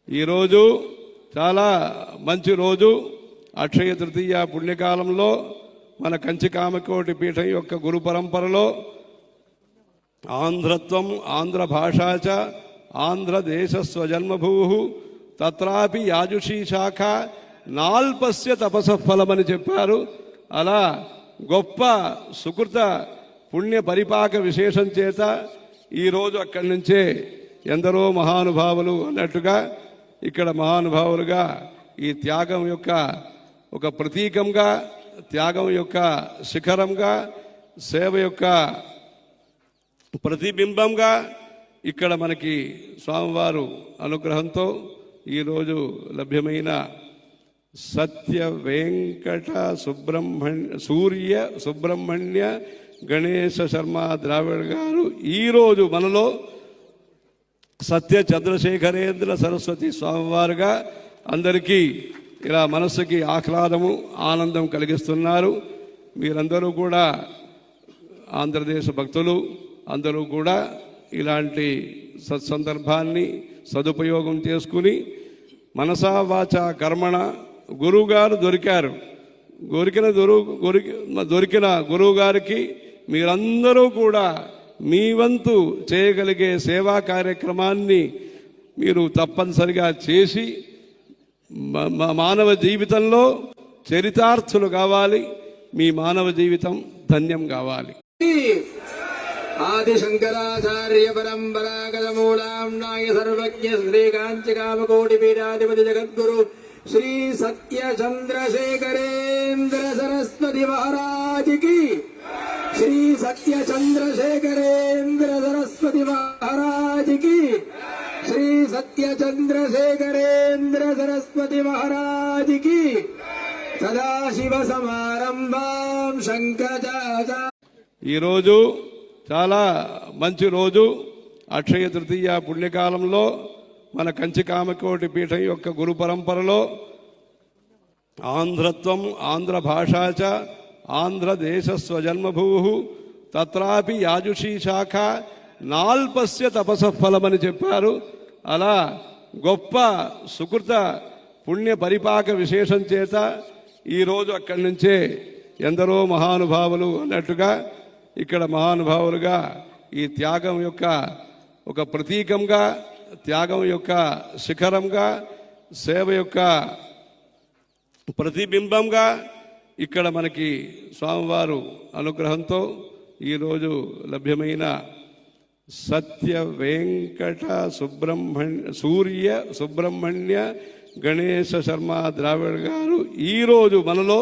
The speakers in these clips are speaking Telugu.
ఈరోజు చాలా మంచి రోజు. అక్షయ తృతీయ పుణ్యకాలంలో మన కంచి కామకోటి పీఠం యొక్క గురు పరంపరలో ఆంధ్రత్వం ఆంధ్ర భాషాచ ఆంధ్రదేశ స్వజన్మభూ తత్రాపి యాజుషీ శాఖ నాల్పస్య తపసఫలమని చెప్పారు. అలా గొప్ప సుకృత పుణ్య పరిపాక విశేషం చేత ఈరోజు అక్కడి నుంచే ఎందరో మహానుభావులు అన్నట్టుగా ఇక్కడ మహానుభావులుగా ఈ త్యాగం యొక్క ఒక ప్రతీకంగా, త్యాగం యొక్క శిఖరంగా, సేవ యొక్క ప్రతిబింబంగా ఇక్కడ మనకి స్వామివారు అనుగ్రహంతో ఈరోజు లభ్యమైన సత్య వెంకట సుబ్రహ్మణ్య గణేశ శర్మ ద్రావిడ్ గారు ఈరోజు మనలో సత్య చంద్రశేఖరేంద్ర సరస్వతి స్వామివారుగా అందరికీ ఇలా మనస్సుకి ఆహ్లాదము ఆనందం కలిగిస్తున్నారు. మీరందరూ కూడా ఆంధ్రదేశ భక్తులు అందరూ కూడా ఇలాంటి సత్సందర్భాన్ని సదుపయోగం చేసుకుని మనసా వాచ కర్మణ గురువుగారు దొరికారు. దొరికిన గురువు గారికి మీరందరూ కూడా మీ వంతు చేయగలిగే సేవా కార్యక్రమాన్ని మీరు తప్పనిసరిగా చేసి మానవ జీవితంలో చరితార్థులు కావాలి. మీ మానవ జీవితం ధన్యం కావాలి. ఆది శంకరాచార్య పరంపరాగత మూలాంనాయ సర్వజ్ఞ శ్రీకాంచి కామకోటి పీఠాధిపతి జగద్గురు శ్రీ సత్య చంద్రశేఖరేంద్ర సరస్వతి మహారాజుకి, శ్రీ సత్య చంద్రశేఖరేంద్ర సరస్వతి మహారాజుకి, శ్రీ సత్య చంద్రశేఖరేంద్ర సరస్వతి మహారాజుకి. సదాశివ సమారంభాం శంకరాచార్య. ఈరోజు చాలా మంచి రోజు. అక్షయ తృతీయ పుణ్యకాలంలో మన కంచి కామకోటి పీఠం యొక్క గురు పరంపరలో ఆంధ్రత్వం ఆంధ్ర భాషాచ ఆంధ్రదేశ స్వజన్మభూ తత్రాపి యాజుషీ శాఖ నాల్పస్య తపసఫలమని చెప్పారు. అలా గొప్ప సుకృత పుణ్య పరిపాక విశేషం చేత ఈరోజు అక్కడి నుంచే ఎందరో మహానుభావులు అన్నట్టుగా ఇక్కడ మహానుభావులుగా ఈ త్యాగం యొక్క ఒక ప్రతీకంగా, త్యాగం యొక్క శిఖరంగా, సేవ యొక్క ప్రతిబింబంగా ఇక్కడ మనకి స్వామివారు అనుగ్రహంతో ఈరోజు లభ్యమైన సత్య వెంకట సుబ్రహ్మణ్య గణేశ శర్మ ద్రావిడ్ గారు ఈరోజు మనలో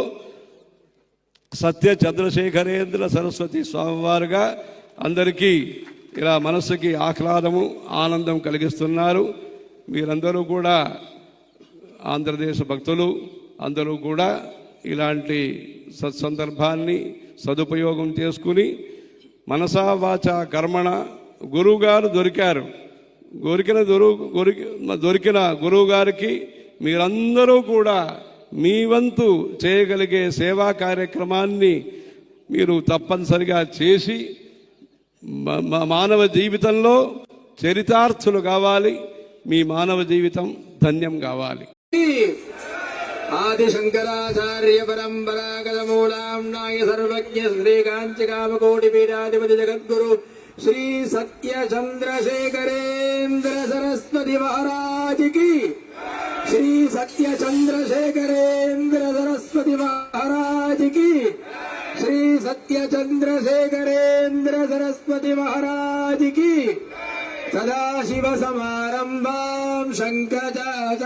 సత్య చంద్రశేఖరేంద్ర సరస్వతి స్వామివారుగా అందరికీ ఇలా మనస్సుకి ఆహ్లాదము ఆనందం కలిగిస్తున్నారు. మీరందరూ కూడా ఆంధ్రదేశ భక్తులు అందరూ కూడా ఇలాంటి సత్సందర్భాన్ని సదుపయోగం చేసుకుని మనసా వాచ కర్మణ గురువుగారు దొరికారు. దొరికిన గురువు గారికి మీరందరూ కూడా మీ వంతు చేయగలిగే సేవా కార్యక్రమాన్ని మీరు తప్పనిసరిగా చేసి మానవ జీవితంలో చరితార్థులు కావాలి. మీ మానవ జీవితం ధన్యం కావాలి. ఆది శంకరాచార్య పరంపరాగత మూలాంనాయ సర్వజ్ఞ శ్రీకాంచి కామకోటి పీఠాధిపతి జగద్గురు శ్రీ సత్య చంద్రశేఖరేంద్ర సరస్వతి మహారాజుకి, శ్రీ సత్య చంద్రశేఖరేంద్ర సరస్వతి మహారాజుకి, శ్రీ సత్య చంద్రశేఖరేంద్ర సరస్వతి మహారాజుకి. సదాశివ సమారంభాం శంకరాచార్య.